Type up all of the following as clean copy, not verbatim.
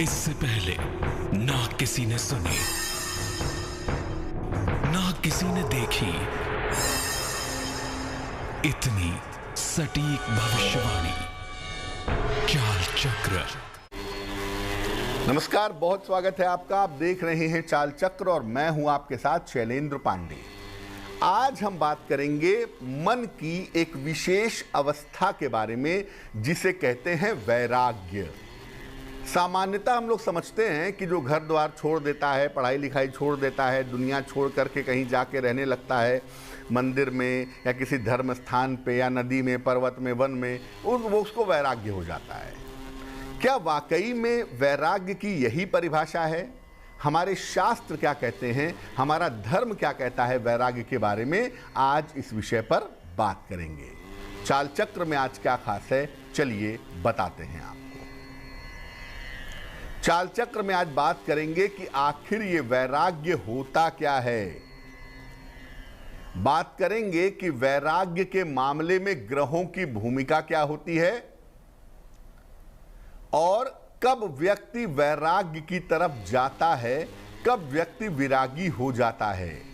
इससे पहले ना किसी ने सुनी, ना किसी ने देखी इतनी सटीक भविष्यवाणी। चाल चक्र। नमस्कार, बहुत स्वागत है आपका। आप देख रहे हैं चाल चक्र और मैं हूं आपके साथ शैलेंद्र पांडे। आज हम बात करेंगे मन की एक विशेष अवस्था के बारे में जिसे कहते हैं वैराग्य। सामान्यतः हम लोग समझते हैं कि जो घर द्वार छोड़ देता है, पढ़ाई लिखाई छोड़ देता है, दुनिया छोड़ करके कहीं जाके रहने लगता है, मंदिर में या किसी धर्म स्थान पे या नदी में, पर्वत में, वन में, वो उसको वैराग्य हो जाता है। क्या वाकई में वैराग्य की यही परिभाषा है? हमारे शास्त्र क्या कहते हैं, हमारा धर्म क्या कहता है वैराग्य के बारे में? आज इस विषय पर बात करेंगे। चाल चक्र में आज क्या खास है, चलिए बताते हैं आपको। चाल चक्र में आज बात करेंगे कि आखिर ये वैराग्य होता क्या है। बात करेंगे कि वैराग्य के मामले में ग्रहों की भूमिका क्या होती है और कब व्यक्ति वैराग्य की तरफ जाता है, कब व्यक्ति विरागी हो जाता है।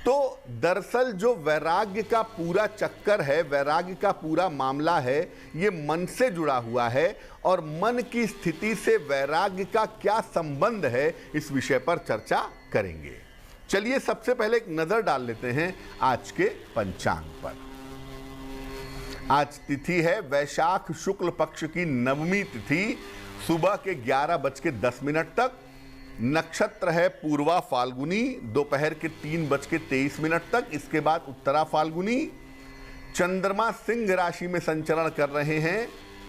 तो दरअसल जो वैराग्य का पूरा चक्कर है, वैराग्य का पूरा मामला है, ये मन से जुड़ा हुआ है और मन की स्थिति से वैराग्य का क्या संबंध है, इस विषय पर चर्चा करेंगे। चलिए सबसे पहले एक नजर डाल लेते हैं आज के पंचांग पर। आज तिथि है वैशाख शुक्ल पक्ष की नवमी तिथि, सुबह के 11:10 तक। नक्षत्र है पूर्वा फाल्गुनी, दोपहर के 3:23 तक। इसके बाद उत्तरा फाल्गुनी। चंद्रमा सिंह राशि में संचरण कर रहे हैं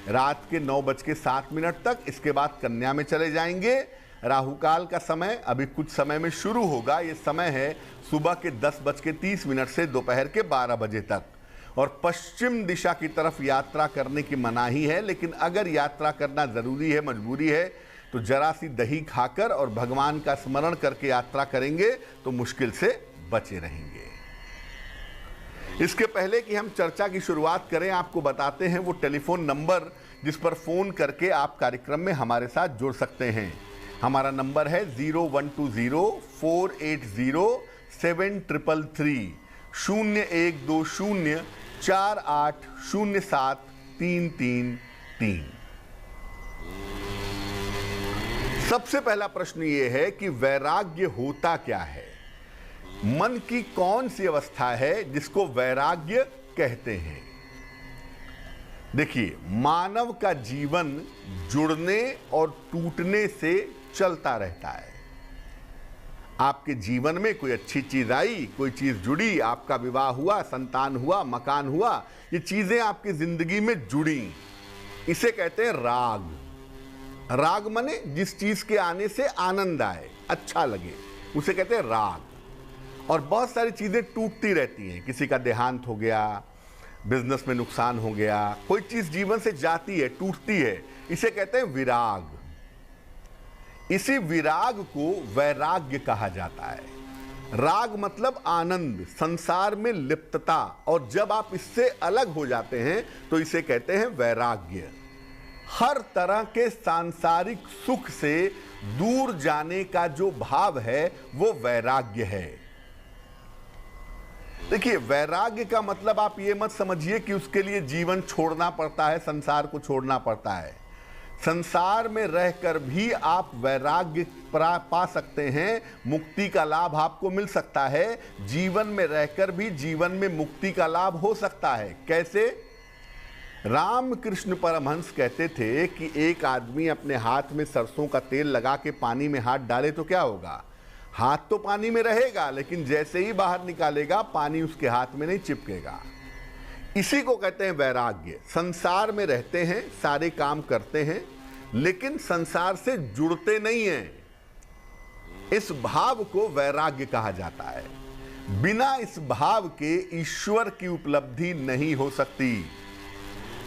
रात के 9:07 तक। इसके बाद कन्या में चले जाएंगे। राहु काल का समय अभी कुछ समय में शुरू होगा। ये समय है सुबह के 10:30 से दोपहर के 12 बजे तक। और पश्चिम दिशा की तरफ यात्रा करने की मनाही है, लेकिन अगर यात्रा करना जरूरी है, मजबूरी है, तो जरा सी दही खाकर और भगवान का स्मरण करके यात्रा करेंगे तो मुश्किल से बचे रहेंगे। इसके पहले कि हम चर्चा की शुरुआत करें, आपको बताते हैं वो टेलीफोन नंबर जिस पर फोन करके आप कार्यक्रम में हमारे साथ जुड़ सकते हैं। हमारा नंबर है 0120-480-7333, 0120-4807-333। सबसे पहला प्रश्न ये है कि वैराग्य होता क्या है। मन की कौन सी अवस्था है जिसको वैराग्य कहते हैं? देखिए, मानव का जीवन जुड़ने और टूटने से चलता रहता है। आपके जीवन में कोई अच्छी चीज आई, कोई चीज जुड़ी, आपका विवाह हुआ, संतान हुआ, मकान हुआ, ये चीजें आपकी जिंदगी में जुड़ी, इसे कहते हैं राग। राग माने जिस चीज के आने से आनंद आए, अच्छा लगे, उसे कहते हैं राग। और बहुत सारी चीजें टूटती रहती हैं। किसी का देहांत हो गया, बिजनेस में नुकसान हो गया, कोई चीज जीवन से जाती है, टूटती है, इसे कहते हैं विराग। इसी विराग को वैराग्य कहा जाता है। राग मतलब आनंद, संसार में लिप्तता, और जब आप इससे अलग हो जाते हैं तो इसे कहते हैं वैराग्य। हर तरह के सांसारिक सुख से दूर जाने का जो भाव है वो वैराग्य है। देखिए, वैराग्य का मतलब आप ये मत समझिए कि उसके लिए जीवन छोड़ना पड़ता है, संसार को छोड़ना पड़ता है। संसार में रहकर भी आप वैराग्य पा सकते हैं, मुक्ति का लाभ आपको मिल सकता है। जीवन में रहकर भी जीवन में मुक्ति का लाभ हो सकता है। कैसे? रामकृष्ण परमहंस कहते थे कि एक आदमी अपने हाथ में सरसों का तेल लगा के पानी में हाथ डाले तो क्या होगा? हाथ तो पानी में रहेगा, लेकिन जैसे ही बाहर निकालेगा पानी उसके हाथ में नहीं चिपकेगा। इसी को कहते हैं वैराग्य। संसार में रहते हैं, सारे काम करते हैं, लेकिन संसार से जुड़ते नहीं हैं। इस भाव को वैराग्य कहा जाता है। बिना इस भाव के ईश्वर की उपलब्धि नहीं हो सकती।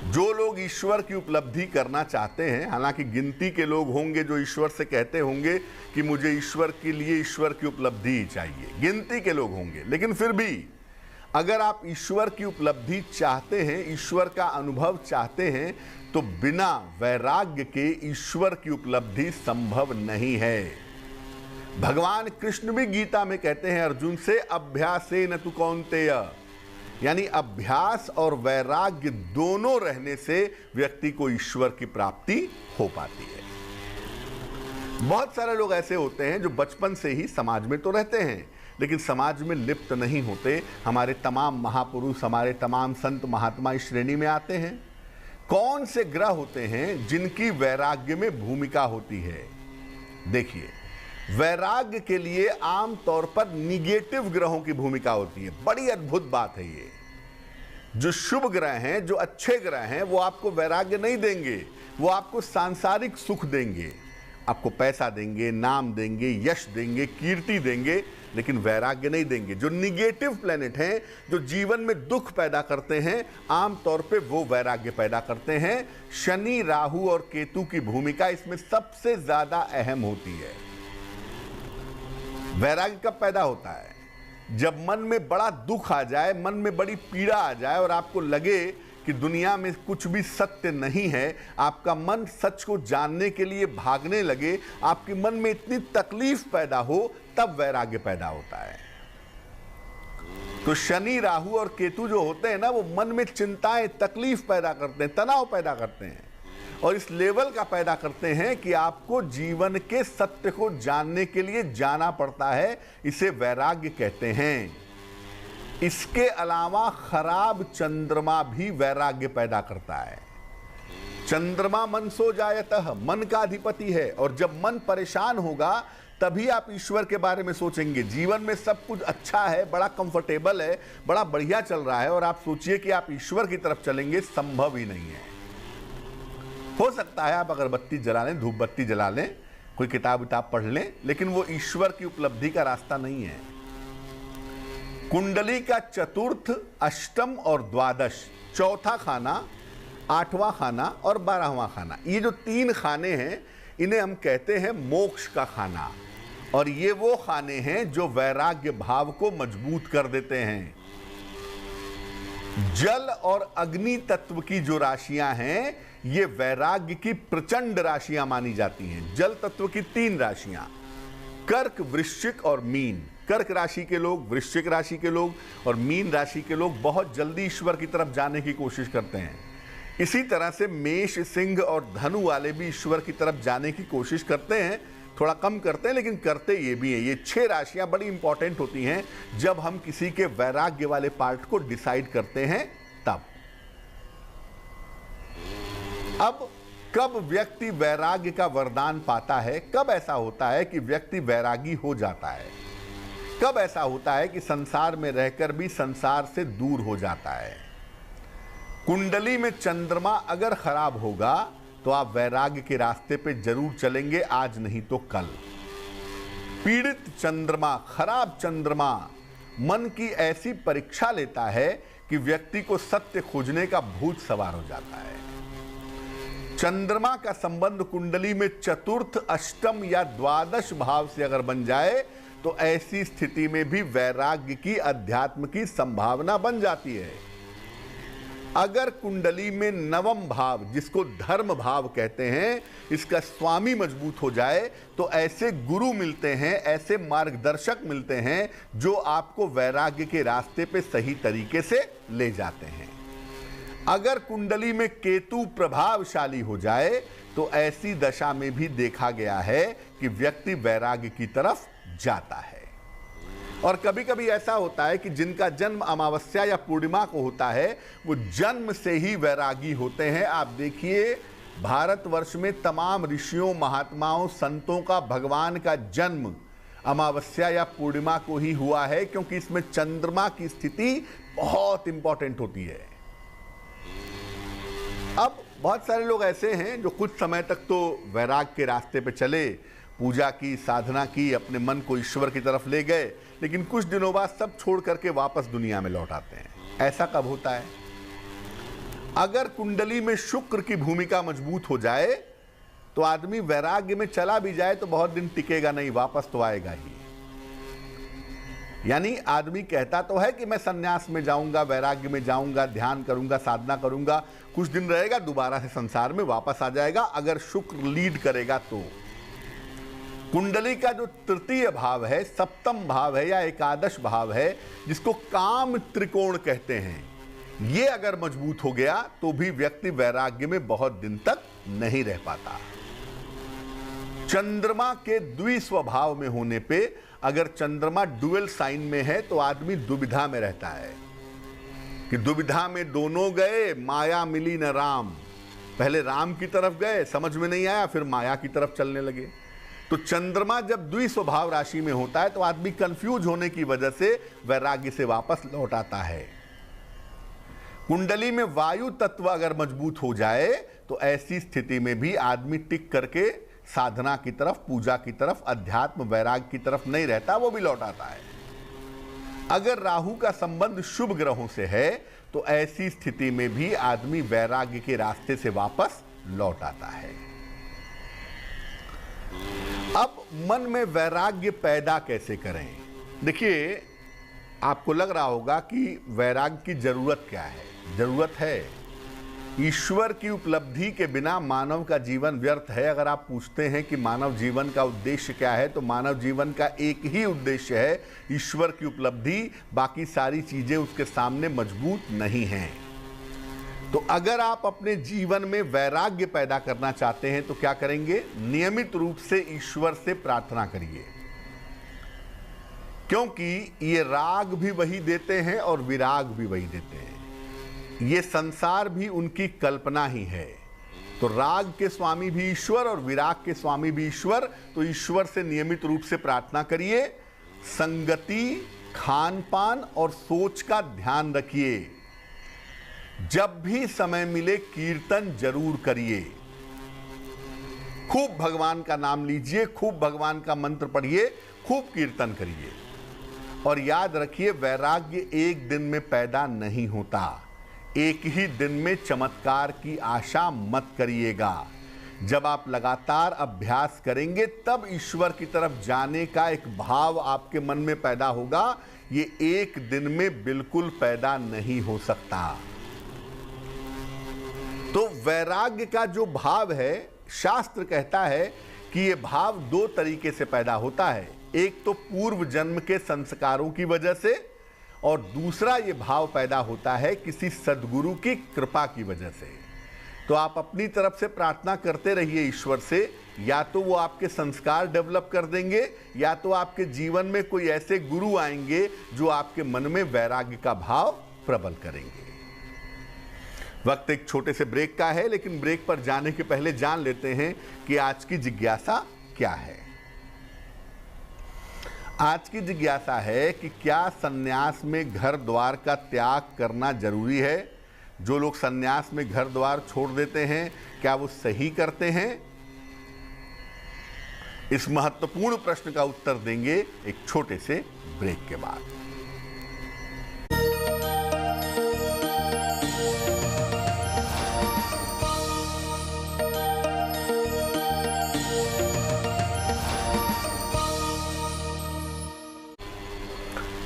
जो लोग ईश्वर की उपलब्धि करना चाहते हैं, हालांकि गिनती के लोग होंगे जो ईश्वर से कहते होंगे कि मुझे ईश्वर के लिए ईश्वर की उपलब्धि ही चाहिए, गिनती के लोग होंगे, लेकिन फिर भी अगर आप ईश्वर की उपलब्धि चाहते हैं, ईश्वर का अनुभव चाहते हैं, तो बिना वैराग्य के ईश्वर की उपलब्धि संभव नहीं है। भगवान कृष्ण भी गीता में कहते हैं अर्जुन से, अभ्यासेन तु कौन्तेय, यानी अभ्यास और वैराग्य दोनों रहने से व्यक्ति को ईश्वर की प्राप्ति हो पाती है। बहुत सारे लोग ऐसे होते हैं जो बचपन से ही समाज में तो रहते हैं, लेकिन समाज में लिप्त नहीं होते। हमारे तमाम महापुरुष, हमारे तमाम संत महात्मा इस श्रेणी में आते हैं। कौन से ग्रह होते हैं जिनकी वैराग्य में भूमिका होती है? देखिए, वैराग्य के लिए आमतौर पर निगेटिव ग्रहों की भूमिका होती है। बड़ी अद्भुत बात है ये। जो शुभ ग्रह हैं, जो अच्छे ग्रह हैं, वो आपको वैराग्य नहीं देंगे, वो आपको सांसारिक सुख देंगे, आपको पैसा देंगे, नाम देंगे, यश देंगे, कीर्ति देंगे, लेकिन वैराग्य नहीं देंगे। जो निगेटिव प्लेनेट हैं, जो जीवन में दुख पैदा करते हैं, आमतौर पे वो वैराग्य पैदा करते हैं। शनि, राहु और केतु की भूमिका इसमें सबसे ज्यादा अहम होती है। वैराग्य कब पैदा होता है? जब मन में बड़ा दुख आ जाए, मन में बड़ी पीड़ा आ जाए और आपको लगे कि दुनिया में कुछ भी सत्य नहीं है, आपका मन सच को जानने के लिए भागने लगे, आपके मन में इतनी तकलीफ पैदा हो, तब वैराग्य पैदा होता है। तो शनि, राहु और केतु जो होते हैं ना, वो मन में चिंताएं, तकलीफ पैदा करते हैं, तनाव पैदा करते हैं, और इस लेवल का पैदा करते हैं कि आपको जीवन के सत्य को जानने के लिए जाना पड़ता है। इसे वैराग्य कहते हैं। इसके अलावा खराब चंद्रमा भी वैराग्य पैदा करता है। चंद्रमा मन सो जायतः, मन का अधिपति है, और जब मन परेशान होगा तभी आप ईश्वर के बारे में सोचेंगे। जीवन में सब कुछ अच्छा है, बड़ा कंफर्टेबल है, बड़ा बढ़िया चल रहा है, और आप सोचिए कि आप ईश्वर की तरफ चलेंगे, संभव ही नहीं है। हो सकता है आप अगरबत्ती जला लें, धूप बत्ती जला लें, कोई किताब विताब पढ़ लें, लेकिन वो ईश्वर की उपलब्धि का रास्ता नहीं है। कुंडली का चतुर्थ, अष्टम और द्वादश, चौथा खाना, आठवां खाना और 12वां खाना, ये जो 3 खाने हैं, इन्हें हम कहते हैं मोक्ष का खाना। और ये वो खाने हैं जो वैराग्य भाव को मजबूत कर देते हैं। जल और अग्नि तत्व की जो राशियां हैं, ये वैराग्य की प्रचंड राशियां मानी जाती हैं। जल तत्व की 3 राशियां, कर्क, वृश्चिक और मीन। कर्क राशि के लोग, वृश्चिक राशि के लोग और मीन राशि के लोग बहुत जल्दी ईश्वर की तरफ जाने की कोशिश करते हैं। इसी तरह से मेष, सिंह और धनु वाले भी ईश्वर की तरफ जाने की कोशिश करते हैं, थोड़ा कम करते हैं, लेकिन करते ये भी हैं। ये 6 राशियां बड़ी इंपॉर्टेंट होती हैं जब हम किसी के वैराग्य वाले पार्ट को डिसाइड करते हैं तब। अब कब व्यक्ति वैराग्य का वरदान पाता है? कब ऐसा होता है कि व्यक्ति वैरागी हो जाता है? कब ऐसा होता है कि संसार में रहकर भी संसार से दूर हो जाता है? कुंडली में चंद्रमा अगर खराब होगा तो आप वैराग्य के रास्ते पे जरूर चलेंगे, आज नहीं तो कल। पीड़ित चंद्रमा, खराब चंद्रमा मन की ऐसी परीक्षा लेता है कि व्यक्ति को सत्य खोजने का भूत सवार हो जाता है। चंद्रमा का संबंध कुंडली में चतुर्थ, अष्टम या द्वादश भाव से अगर बन जाए तो ऐसी स्थिति में भी वैराग्य की, अध्यात्म की संभावना बन जाती है। अगर कुंडली में नवम भाव, जिसको धर्म भाव कहते हैं, इसका स्वामी मजबूत हो जाए तो ऐसे गुरु मिलते हैं, ऐसे मार्गदर्शक मिलते हैं जो आपको वैराग्य के रास्ते पे सही तरीके से ले जाते हैं। अगर कुंडली में केतु प्रभावशाली हो जाए तो ऐसी दशा में भी देखा गया है कि व्यक्ति वैराग्य की तरफ जाता है। और कभी कभी ऐसा होता है कि जिनका जन्म अमावस्या या पूर्णिमा को होता है, वो जन्म से ही वैरागी होते हैं। आप देखिए, भारतवर्ष में तमाम ऋषियों, महात्माओं, संतों का, भगवान का जन्म अमावस्या या पूर्णिमा को ही हुआ है, क्योंकि इसमें चंद्रमा की स्थिति बहुत इंपॉर्टेंट होती है। अब बहुत सारे लोग ऐसे हैं जो कुछ समय तक तो वैराग के रास्ते पे चले, पूजा की, साधना की, अपने मन को ईश्वर की तरफ ले गए, लेकिन कुछ दिनों बाद सब छोड़ करके वापस दुनिया में लौट आते हैं। ऐसा कब होता है? अगर कुंडली में शुक्र की भूमिका मजबूत हो जाए तो आदमी वैराग्य में चला भी जाए तो बहुत दिन टिकेगा नहीं, वापस तो आएगा ही। यानी आदमी कहता तो है कि मैं सन्यास में जाऊंगा, वैराग्य में जाऊंगा, ध्यान करूंगा, साधना करूंगा, कुछ दिन रहेगा, दोबारा से संसार में वापस आ जाएगा, अगर शुक्र लीड करेगा तो। कुंडली का जो तृतीय भाव है, सप्तम भाव है या एकादश भाव है, जिसको काम त्रिकोण कहते हैं, ये अगर मजबूत हो गया तो भी व्यक्ति वैराग्य में बहुत दिन तक नहीं रह पाता। चंद्रमा के द्विस्वभाव में होने पे, अगर चंद्रमा डुअल साइन में है तो आदमी दुविधा में रहता है कि दुविधा में दोनों गए, माया मिली न राम। पहले राम की तरफ गए, समझ में नहीं आया, फिर माया की तरफ चलने लगे। तो चंद्रमा जब द्विस्वभाव राशि में होता है तो आदमी कंफ्यूज होने की वजह से वैराग्य से वापस लौट आता है। कुंडली में वायु तत्व अगर मजबूत हो जाए तो ऐसी स्थिति में भी आदमी टिक करके साधना की तरफ, पूजा की तरफ, अध्यात्म वैराग्य की तरफ नहीं रहता, वो भी लौट आता है। अगर राहु का संबंध शुभ ग्रहों से है तो ऐसी स्थिति में भी आदमी वैराग्य के रास्ते से वापस लौट आता है। अब मन में वैराग्य पैदा कैसे करें? देखिए, आपको लग रहा होगा कि वैराग्य की जरूरत क्या है। जरूरत है, ईश्वर की उपलब्धि के बिना मानव का जीवन व्यर्थ है। अगर आप पूछते हैं कि मानव जीवन का उद्देश्य क्या है, तो मानव जीवन का एक ही उद्देश्य है, ईश्वर की उपलब्धि। बाकी सारी चीजें उसके सामने मजबूत नहीं हैं। तो अगर आप अपने जीवन में वैराग्य पैदा करना चाहते हैं तो क्या करेंगे? नियमित रूप से ईश्वर से प्रार्थना करिए, क्योंकि ये राग भी वही देते हैं और विराग भी वही देते हैं। ये संसार भी उनकी कल्पना ही है। तो राग के स्वामी भी ईश्वर और विराग के स्वामी भी ईश्वर। तो ईश्वर से नियमित रूप से प्रार्थना करिए। संगति, खान पान और सोच का ध्यान रखिए। जब भी समय मिले कीर्तन जरूर करिए। खूब भगवान का नाम लीजिए, खूब भगवान का मंत्र पढ़िए, खूब कीर्तन करिए। और याद रखिए, वैराग्य एक दिन में पैदा नहीं होता। एक ही दिन में चमत्कार की आशा मत करिएगा। जब आप लगातार अभ्यास करेंगे तब ईश्वर की तरफ जाने का एक भाव आपके मन में पैदा होगा। ये एक दिन में बिल्कुल पैदा नहीं हो सकता। तो वैराग्य का जो भाव है, शास्त्र कहता है कि ये भाव दो तरीके से पैदा होता है। एक तो पूर्व जन्म के संस्कारों की वजह से, और दूसरा ये भाव पैदा होता है किसी सद्गुरु की कृपा की वजह से। तो आप अपनी तरफ से प्रार्थना करते रहिए ईश्वर से। या तो वो आपके संस्कार डेवलप कर देंगे, या तो आपके जीवन में कोई ऐसे गुरु आएंगे जो आपके मन में वैराग्य का भाव प्रबल करेंगे। वक्त एक छोटे से ब्रेक का है, लेकिन ब्रेक पर जाने के पहले जान लेते हैं कि आज की जिज्ञासा क्या है। आज की जिज्ञासा है कि क्या सन्यास में घर द्वार का त्याग करना जरूरी है? जो लोग सन्यास में घर द्वार छोड़ देते हैं, क्या वो सही करते हैं? इस महत्वपूर्ण प्रश्न का उत्तर देंगे एक छोटे से ब्रेक के बाद।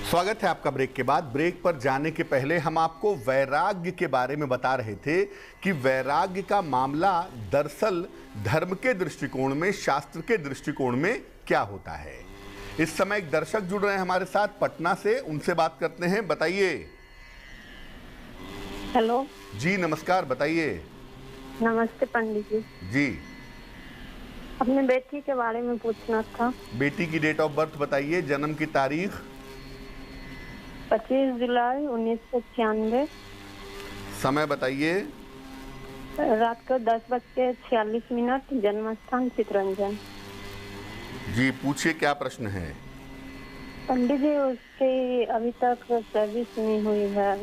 स्वागत है आपका ब्रेक के बाद। ब्रेक पर जाने के पहले हम आपको वैराग्य के बारे में बता रहे थे कि वैराग्य का मामला दरअसल धर्म के दृष्टिकोण में, शास्त्र के दृष्टिकोण में क्या होता है। इस समय एक दर्शक जुड़ रहे हैं हमारे साथ पटना से, उनसे बात करते हैं। बताइए। हेलो जी नमस्कार, बताइए। नमस्ते पंडित जी। जी, अपने बेटी के बारे में पूछना था। बेटी की डेट ऑफ बर्थ बताइए, जन्म की तारीख। 25 जुलाई 1996। समय बताइए। रात को 10:46, जन्म स्थान चितरंजन। जी पूछिए, क्या प्रश्न है? पंडित जी, उसकी अभी तक सर्विस नहीं हुई है,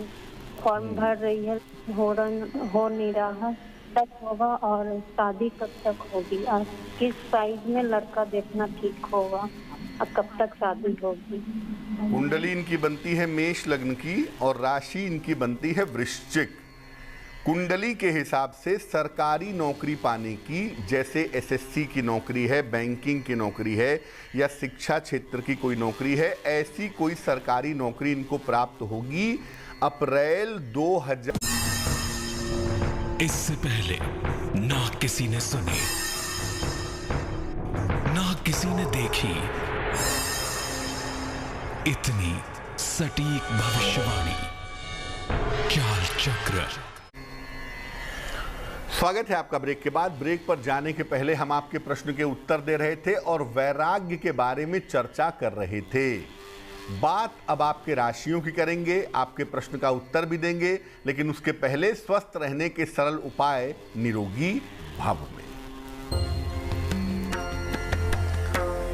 फॉर्म भर रही है, हो नहीं रहा। तक होगा और शादी कब तक होगी? और किस साइज में लड़का देखना ठीक होगा? अब कब तक शादी होगी? कुंडली इनकी बनती है मेष लग्न की और राशि इनकी बनती है वृश्चिक। कुंडली के हिसाब से सरकारी नौकरी पाने की, जैसे एसएससी की नौकरी है, बैंकिंग की नौकरी है या शिक्षा क्षेत्र की कोई नौकरी है, ऐसी कोई सरकारी नौकरी इनको प्राप्त होगी अप्रैल 2000। इससे पहले ना किसी ने सुनी, ना किसी ने देखी इतनी सटीक भविष्यवाणी। चाल चक्र। स्वागत है आपका ब्रेक के बाद। ब्रेक पर जाने के पहले हम आपके प्रश्न के उत्तर दे रहे थे और वैराग्य के बारे में चर्चा कर रहे थे। बात अब आपके राशियों की करेंगे, आपके प्रश्न का उत्तर भी देंगे, लेकिन उसके पहले स्वस्थ रहने के सरल उपाय निरोगी भाव में।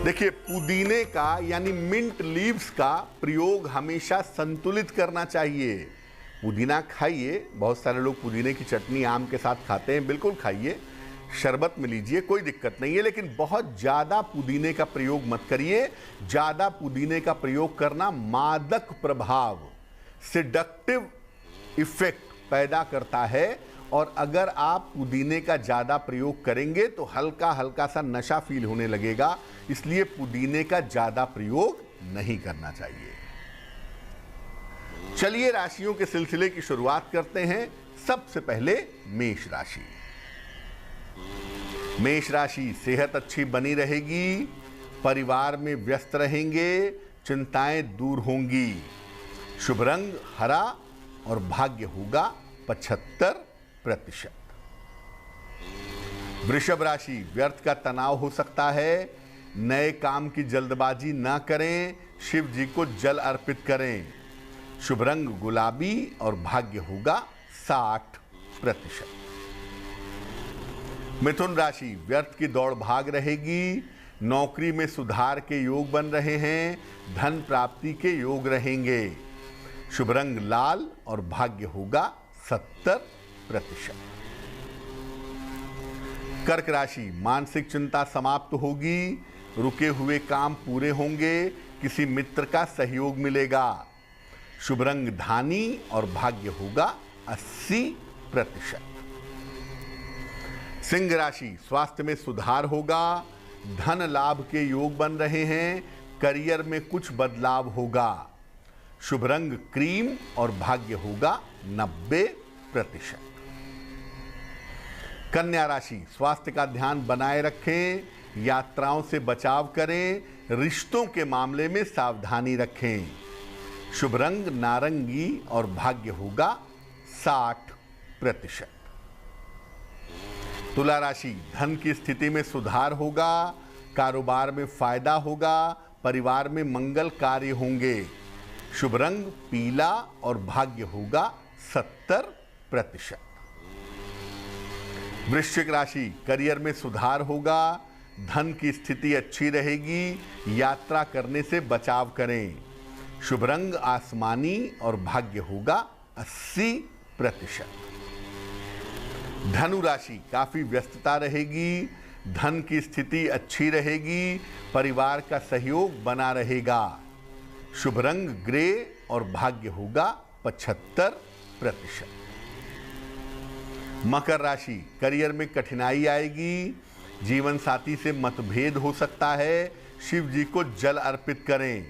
देखिए, पुदीने का यानी मिंट लीव्स का प्रयोग हमेशा संतुलित करना चाहिए। पुदीना खाइए, बहुत सारे लोग पुदीने की चटनी आम के साथ खाते हैं, बिल्कुल खाइए, शरबत में लीजिए, कोई दिक्कत नहीं है, लेकिन बहुत ज़्यादा पुदीने का प्रयोग मत करिए। ज़्यादा पुदीने का प्रयोग करना मादक प्रभाव, सेडक्टिव इफेक्ट पैदा करता है, और अगर आप पुदीने का ज़्यादा प्रयोग करेंगे तो हल्का हल्का सा नशा फील होने लगेगा, इसलिए पुदीने का ज़्यादा प्रयोग नहीं करना चाहिए। चलिए राशियों के सिलसिले की शुरुआत करते हैं। सबसे पहले मेष राशि। मेष राशि, सेहत अच्छी बनी रहेगी, परिवार में व्यस्त रहेंगे, चिंताएं दूर होंगी। शुभ रंग हरा और भाग्य होगा 75%। वृषभ राशि, व्यर्थ का तनाव हो सकता है, नए काम की जल्दबाजी ना करें, शिव जी को जल अर्पित करें। शुभ रंग गुलाबी और भाग्य होगा 60%। मिथुन राशि, व्यर्थ की दौड़ भाग रहेगी, नौकरी में सुधार के योग बन रहे हैं, धन प्राप्ति के योग रहेंगे। शुभ रंग लाल और भाग्य होगा 70%। कर्क राशि, मानसिक चिंता समाप्त होगी, रुके हुए काम पूरे होंगे, किसी मित्र का सहयोग मिलेगा। शुभ रंग धानी और भाग्य होगा 80%। सिंह राशि, स्वास्थ्य में सुधार होगा, धन लाभ के योग बन रहे हैं, करियर में कुछ बदलाव होगा। शुभ रंग क्रीम और भाग्य होगा 90%। कन्या राशि, स्वास्थ्य का ध्यान बनाए रखें, यात्राओं से बचाव करें, रिश्तों के मामले में सावधानी रखें। शुभ रंग नारंगी और भाग्य होगा 60%। तुला राशि, धन की स्थिति में सुधार होगा, कारोबार में फायदा होगा, परिवार में मंगल कार्य होंगे। शुभ रंग पीला और भाग्य होगा 70%। वृश्चिक राशि, करियर में सुधार होगा, धन की स्थिति अच्छी रहेगी, यात्रा करने से बचाव करें। शुभ रंग आसमानी और भाग्य होगा 80%। धनु राशि, काफी व्यस्तता रहेगी, धन की स्थिति अच्छी रहेगी, परिवार का सहयोग बना रहेगा। शुभ रंग ग्रे और भाग्य होगा 75%। मकर राशि, करियर में कठिनाई आएगी, जीवन साथी से मतभेद हो सकता है, शिव जी को जल अर्पित करें।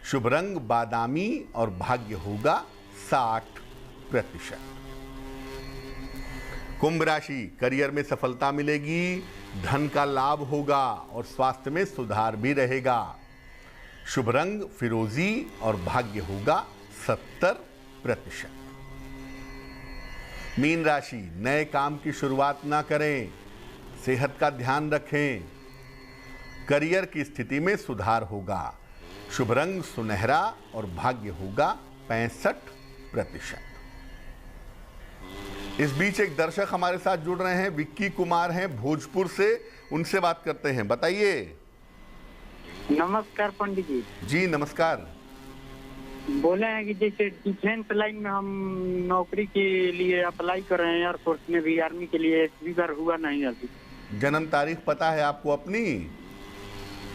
शुभ रंग बादामी और भाग्य होगा 60%। कुंभ राशि, करियर में सफलता मिलेगी, धन का लाभ होगा और स्वास्थ्य में सुधार भी रहेगा। शुभ रंग फिरोजी और भाग्य होगा 70%। मीन राशि, नए काम की शुरुआत ना करें, सेहत का ध्यान रखें, करियर की स्थिति में सुधार होगा। शुभ रंग सुनहरा और भाग्य होगा 65%। इस बीच एक दर्शक हमारे साथ जुड़ रहे हैं, विक्की कुमार हैं भोजपुर से, उनसे बात करते हैं। बताइए। नमस्कार पंडित जी। जी नमस्कार। बोले हैं कि जैसे डिफेंस लाइन में हम नौकरी के लिए अप्लाई कर रहे हैं, एयरफोर्स में भी, आर्मी के लिए इस बार हुआ नहीं अभी। जन्म तारीख पता है आपको अपनी?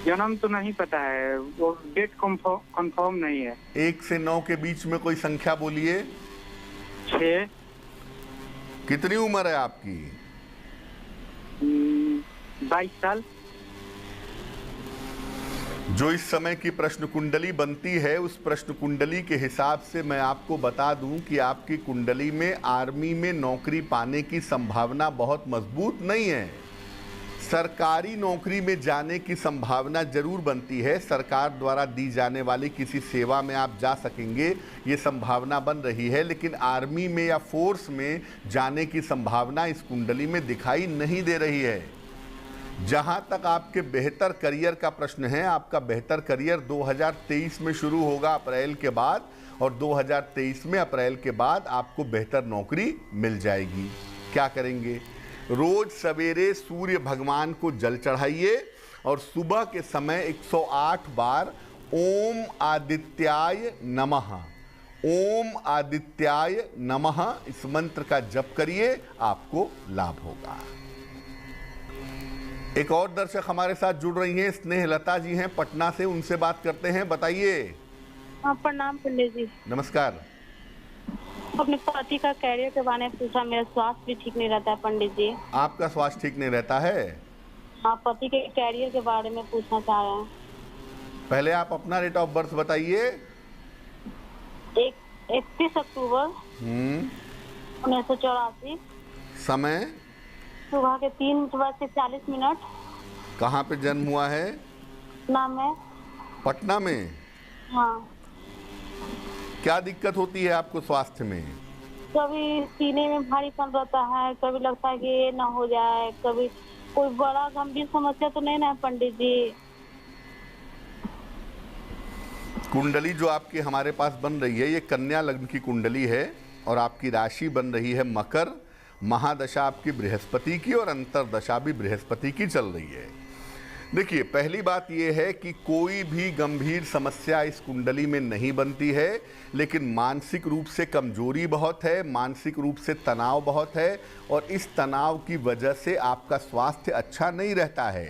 जन्म तो नहीं पता है, वो डेट कंफर्म नहीं है। 1 से 9 के बीच में कोई संख्या बोलिए। 6। कितनी उम्र है आपकी? 22 साल। जो इस समय की प्रश्न कुंडली बनती है, उस प्रश्न कुंडली के हिसाब से मैं आपको बता दूं कि आपकी कुंडली में आर्मी में नौकरी पाने की संभावना बहुत मजबूत नहीं है। सरकारी नौकरी में जाने की संभावना जरूर बनती है, सरकार द्वारा दी जाने वाली किसी सेवा में आप जा सकेंगे, ये संभावना बन रही है, लेकिन आर्मी में या फोर्स में जाने की संभावना इस कुंडली में दिखाई नहीं दे रही है। जहां तक आपके बेहतर करियर का प्रश्न है, आपका बेहतर करियर 2023 में शुरू होगा अप्रैल के बाद, और 2023 में अप्रैल के बाद आपको बेहतर नौकरी मिल जाएगी। क्या करेंगे? रोज सवेरे सूर्य भगवान को जल चढ़ाइए और सुबह के समय 108 बार ओम आदित्याय नमः, ओम आदित्याय नमः इस मंत्र का जप करिए, आपको लाभ होगा। एक और दर्शक हमारे साथ जुड़ रही हैं, स्नेहलता जी हैं पटना से, उनसे बात करते हैं। बताइए। हाँ, प्रणाम पंडित जी। नमस्कार। अपने पति का कैरियर के बारे में पूछा, मेरा स्वास्थ्य भी ठीक नहीं रहता है पंडित जी। आपका स्वास्थ्य ठीक नहीं रहता है? हाँ, पति के कैरियर के बारे में पूछना चाह रहे हैं। पहले आप अपना डेट ऑफ बर्थ बताइए। 31 अक्टूबर 1984। समय? सुबह के 3:40। कहाँ पे जन्म हुआ है? नाम है पटना में। हाँ। क्या दिक्कत होती है आपको स्वास्थ्य में? कभी सीने में भारीपन रहता है, कभी लगता है कि ये ना हो जाए, कभी कोई बड़ा गंभीर समस्या तो नहीं ना पंडित जी? कुंडली जो आपकी हमारे पास बन रही है, ये कन्या लग्न की कुंडली है और आपकी राशि बन रही है मकर। महादशा आपकी बृहस्पति की और अंतरदशा भी बृहस्पति की चल रही है। देखिए, पहली बात यह है कि कोई भी गंभीर समस्या इस कुंडली में नहीं बनती है, लेकिन मानसिक रूप से कमजोरी बहुत है, मानसिक रूप से तनाव बहुत है, और इस तनाव की वजह से आपका स्वास्थ्य अच्छा नहीं रहता है।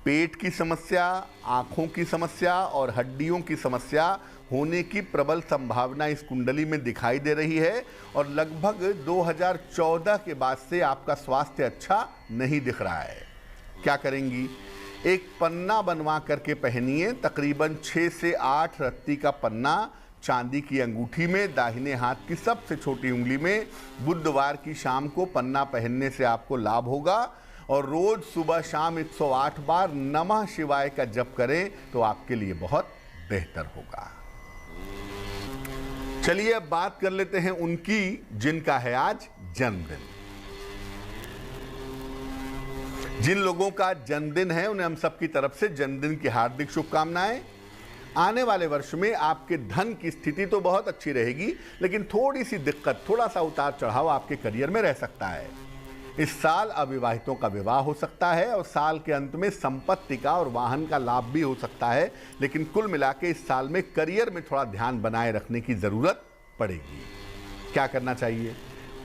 पेट की समस्या, आँखों की समस्या और हड्डियों की समस्या होने की प्रबल संभावना इस कुंडली में दिखाई दे रही है, और लगभग 2014 के बाद से आपका स्वास्थ्य अच्छा नहीं दिख रहा है। क्या करेंगी? एक पन्ना बनवा करके पहनिए, तकरीबन 6 से 8 रत्ती का पन्ना चांदी की अंगूठी में, दाहिने हाथ की सबसे छोटी उंगली में। बुधवार की शाम को पन्ना पहनने से आपको लाभ होगा, और रोज सुबह शाम 108 बार नमः शिवाय का जप करें तो आपके लिए बहुत बेहतर होगा। चलिए अब बात कर लेते हैं उनकी जिनका है आज जन्मदिन। जिन लोगों का जन्मदिन है उन्हें हम सबकी तरफ से जन्मदिन की हार्दिक शुभकामनाएं। आने वाले वर्ष में आपके धन की स्थिति तो बहुत अच्छी रहेगी, लेकिन थोड़ी सी दिक्कत, थोड़ा सा उतार चढ़ाव आपके करियर में रह सकता है। इस साल अविवाहितों का विवाह हो सकता है, और साल के अंत में संपत्ति का और वाहन का लाभ भी हो सकता है, लेकिन कुल मिला के इस साल में करियर में थोड़ा ध्यान बनाए रखने की जरूरत पड़ेगी। क्या करना चाहिए?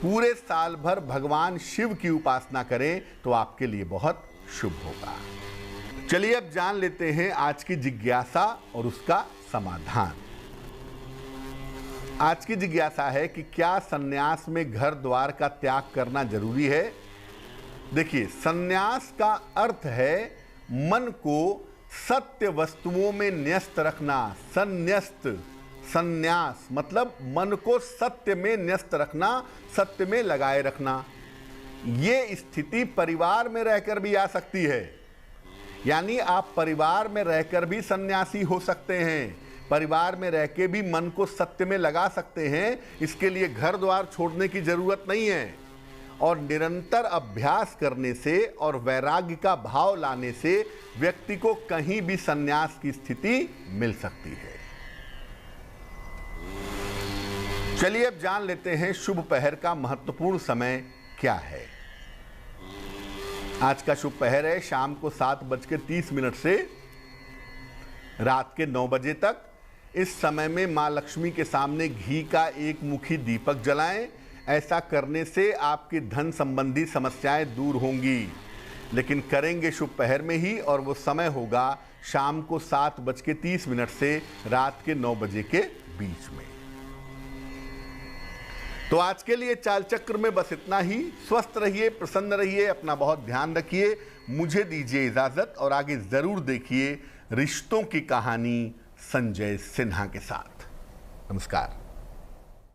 पूरे साल भर भगवान शिव की उपासना करें तो आपके लिए बहुत शुभ होगा। चलिए अब जान लेते हैं आज की जिज्ञासा और उसका समाधान। आज की जिज्ञासा है कि क्या सन्यास में घर द्वार का त्याग करना जरूरी है? देखिए, सन्यास का अर्थ है मन को सत्य वस्तुओं में न्यस्त रखना। संन्यास मतलब मन को सत्य में न्यस्त रखना, सत्य में लगाए रखना। ये स्थिति परिवार में रहकर भी आ सकती है, यानी आप परिवार में रहकर भी सन्यासी हो सकते हैं, परिवार में रह के भी मन को सत्य में लगा सकते हैं। इसके लिए घर द्वार छोड़ने की जरूरत नहीं है, और निरंतर अभ्यास करने से और वैराग्य का भाव लाने से व्यक्ति को कहीं भी सन्यास की स्थिति मिल सकती है। चलिए अब जान लेते हैं शुभ पहर का महत्वपूर्ण समय क्या है। आज का शुभ पहर है शाम को 7:30 से रात के 9 बजे तक। इस समय में मां लक्ष्मी के सामने घी का एक मुखी दीपक जलाएं। ऐसा करने से आपकी धन संबंधी समस्याएं दूर होंगी, लेकिन करेंगे शुभ पहर में ही, और वो समय होगा शाम को 7:30 से रात के 9 बजे के बीच में। तो आज के लिए चाल चक्र में बस इतना ही। स्वस्थ रहिए, प्रसन्न रहिए, अपना बहुत ध्यान रखिए। मुझे दीजिए इजाजत और आगे जरूर देखिए रिश्तों की कहानी संजय सिन्हा के साथ। नमस्कार।